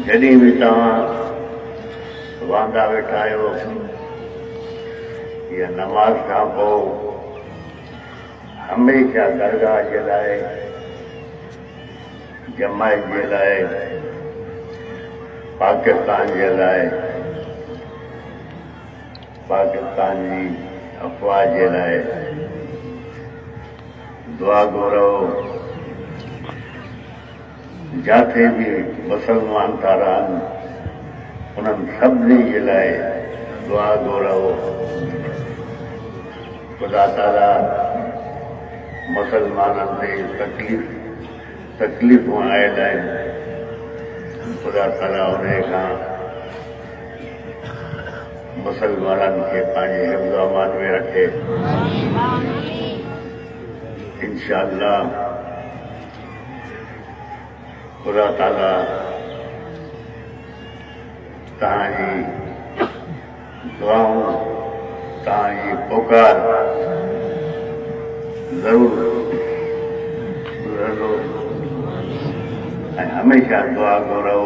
जॾहिं बि तव्हां वांदा वेठा आहियो या नमाज़ खां पोइ हमेशह दरगाह जे लाइ, जमायत जे लाइ, पाकिस्तान जे लाइ, पाकिस्तान जी अफ़वाह जे लाइ दुआ घुरो। जिथे भी मुसलमान था रहनि उन्हनि सभिनी जे लाइ दुआ घुरो। खुदा ताला मुसलमाननि ते तकलीफ़ूं आयल आहिनि, खुदा ताला उन खां मुसलमाननि खे पंहिंजे हिफ़्ज़ अमान में रखे। इंशाअल्लाह खुदा ताला तव्हांजी दुआऊं, तव्हांजी पुकार ज़रूर ॿुधंदो ऐं हमेशह दुआ घुरो।